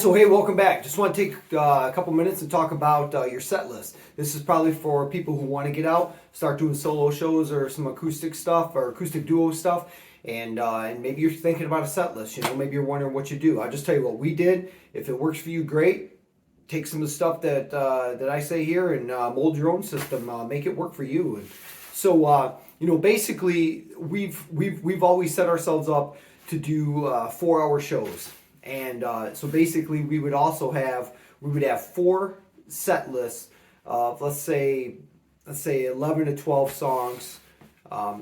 So hey, welcome back. Just want to take a couple minutes and talk about your set list. This is probably for people who want to get out, start doing solo shows or some acoustic stuff or acoustic duo stuff, and maybe you're thinking about a set list. You know, maybe you're wondering what you do. I'll just tell you what we did. If it works for you, great. Take some of the stuff that I say here and mold your own system. Make it work for you. And so basically, we've always set ourselves up to do 4-hour shows. And so basically we would have 4 set lists of let's say 11 to 12 songs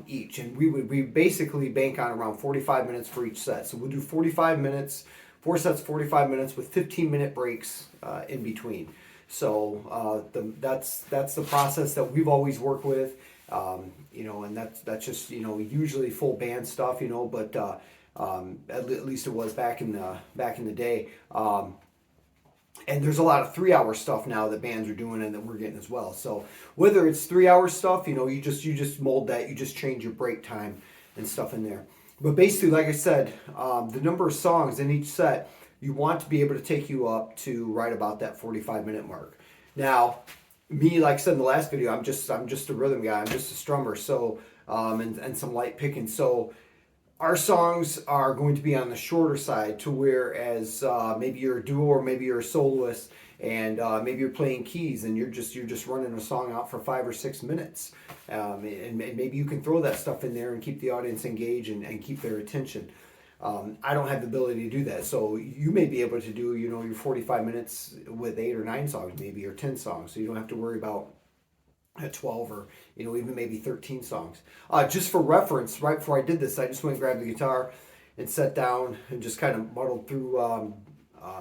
each, and we basically bank on around 45 minutes for each set. So we'll do 45 minutes, 4 sets, 45 minutes with 15-minute breaks in between. So that's the process that we've always worked with, and that's just usually full band stuff, but. At least it was back in the day. And there's a lot of 3-hour stuff now that bands are doing and that we're getting as well. So whether it's 3-hour stuff, you just mold that, you just change your break time and stuff in there. But basically, like I said, the number of songs in each set, you want to be able to take you up to right about that 45-minute mark. Now, me, like I said in the last video, I'm just a rhythm guy. I'm just a strummer. So and some light picking. So our songs are going to be on the shorter side, to whereas maybe you're a duo or maybe you're a soloist, and maybe you're playing keys and you're just running a song out for 5 or 6 minutes, and maybe you can throw that stuff in there and keep the audience engaged and keep their attention. I don't have the ability to do that, so you may be able to do your 45 minutes with 8 or 9 songs, maybe, or 10 songs, so you don't have to worry about at 12 or even maybe 13 songs. Just for reference, right before I did this, I just went and grabbed the guitar and sat down and just kind of muddled through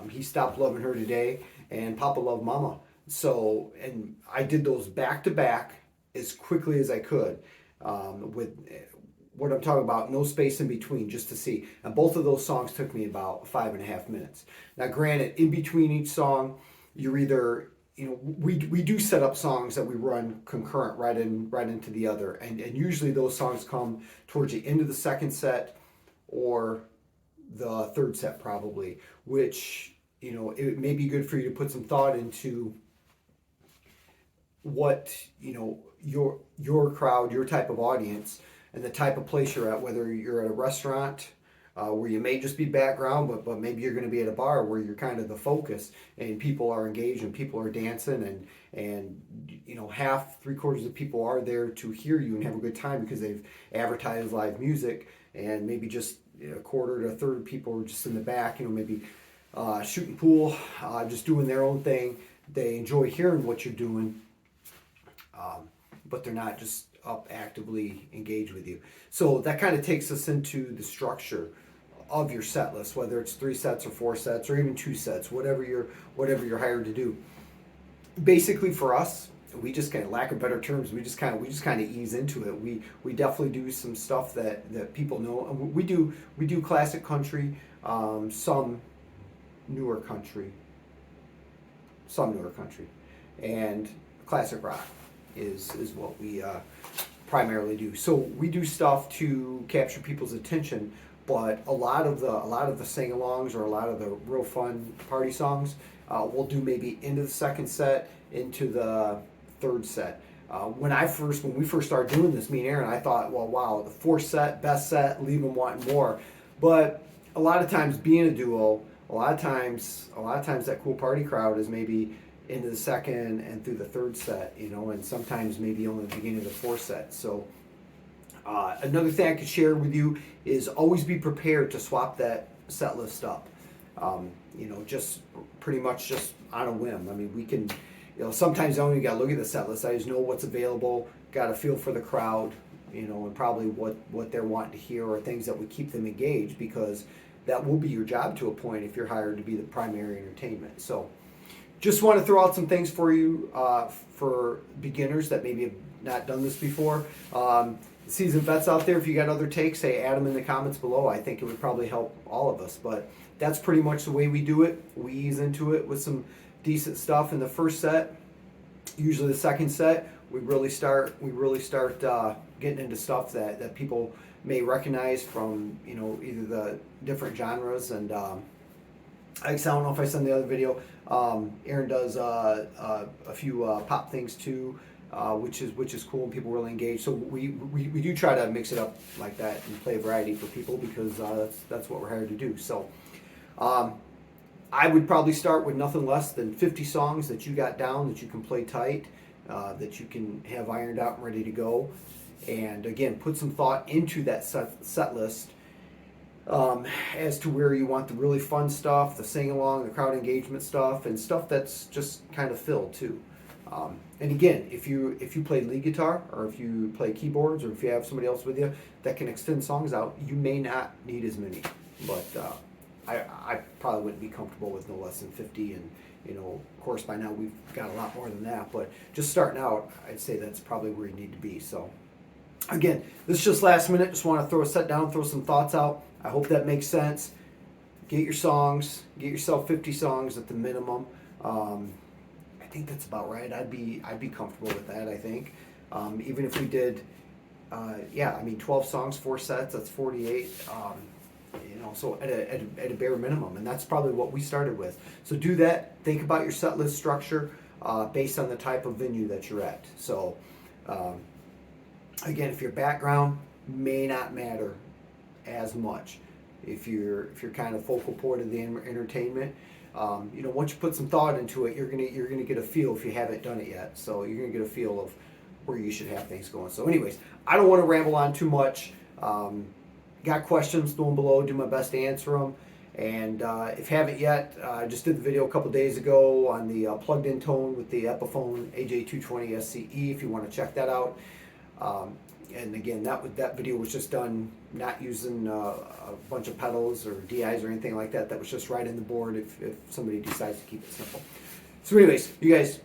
He Stopped Loving Her Today and Papa Loved Mama. So, and I did those back to back as quickly as I could, with what I'm talking about, no space in between, just to see. And both of those songs took me about 5.5 minutes. Now granted, in between each song, you're either we do set up songs that we run concurrent right into the other, and usually those songs come towards the end of the second set or the third set probably, which it may be good for you to put some thought into what your crowd, your type of audience, and the type of place you're at, whether you're at a restaurant where you may just be background, but maybe you're going to be at a bar where you're kind of the focus and people are engaged and people are dancing, and half, 3/4 of people are there to hear you and have a good time because they've advertised live music, and maybe just 1/4 to 1/3 of people are just in the back, maybe shooting pool, just doing their own thing. They enjoy hearing what you're doing, but they're not just up actively engaged with you. So that kind of takes us into the structure of your set list, whether it's 3 sets or 4 sets or even 2 sets, whatever you're hired to do. Basically, for us, we just kind of, lack of better terms, we just kind of ease into it. We definitely do some stuff that people know. We do classic country, some newer country, and classic rock is what we primarily do. So we do stuff to capture people's attention, but a lot of the sing-alongs or a lot of the real fun party songs, we'll do maybe into the second set, into the third set. When we first started doing this, me and Aaron, I thought, well, wow, the 4th set, best set, leave them wanting more. But a lot of times, being a duo, a lot of times that cool party crowd is maybe into the second and through the third set, and sometimes maybe only the beginning of the 4th set. So another thing I could share with you is always be prepared to swap that set list up. Just pretty much just on a whim. I mean, we can, sometimes I don't even got to look at the set list. I just know what's available, got a feel for the crowd, and probably what they're wanting to hear, or things that would keep them engaged, because that will be your job to a point if you're hired to be the primary entertainment. So just want to throw out some things for you, for beginners that maybe have not done this before. Seasoned vets out there, if you got other takes, add them in the comments below. I think it would probably help all of us. But that's pretty much the way we do it. We ease into it with some decent stuff in the first set. Usually the second set, we really start getting into stuff that people may recognize from either the different genres, and I don't know if I sent the other video. Aaron does a few pop things too, which is cool, and people really engage. So we do try to mix it up like that and play a variety for people, because that's what we're hired to do. So I would probably start with nothing less than 50 songs that you got down, that you can play tight, that you can have ironed out and ready to go. And again, put some thought into that set list, as to where you want the really fun stuff, the sing along, the crowd engagement stuff, and stuff that's just kind of filled too. And again, if you play lead guitar, or if you play keyboards, or if you have somebody else with you that can extend songs out, you may not need as many. But I probably wouldn't be comfortable with no less than 50, and of course by now we've got a lot more than that. But just starting out, I'd say that's probably where you need to be. So again, this is just last minute. Just want to throw some thoughts out. I hope that makes sense. Get your songs. Get yourself 50 songs at the minimum. I think that's about right. I'd be comfortable with that. I think, even if we did, 12 songs, 4 sets. That's 48. So at a bare minimum, and that's probably what we started with. So do that. Think about your set list structure based on the type of venue that you're at. So again, if your background may not matter as much, if you're kind of focal point of the entertainment, once you put some thought into it, you're gonna get a feel, if you haven't done it yet. So you're gonna get a feel of where you should have things going. So anyways, I don't want to ramble on too much. Got questions, throw them below, do my best to answer them. And if you haven't yet, I just did the video a couple days ago on the plugged-in tone with the Epiphone AJ220 SCE, if you want to check that out. And again, that video was just done not using a bunch of pedals or DIs or anything like that. That was just right in the board if somebody decides to keep it simple. So anyways, you guys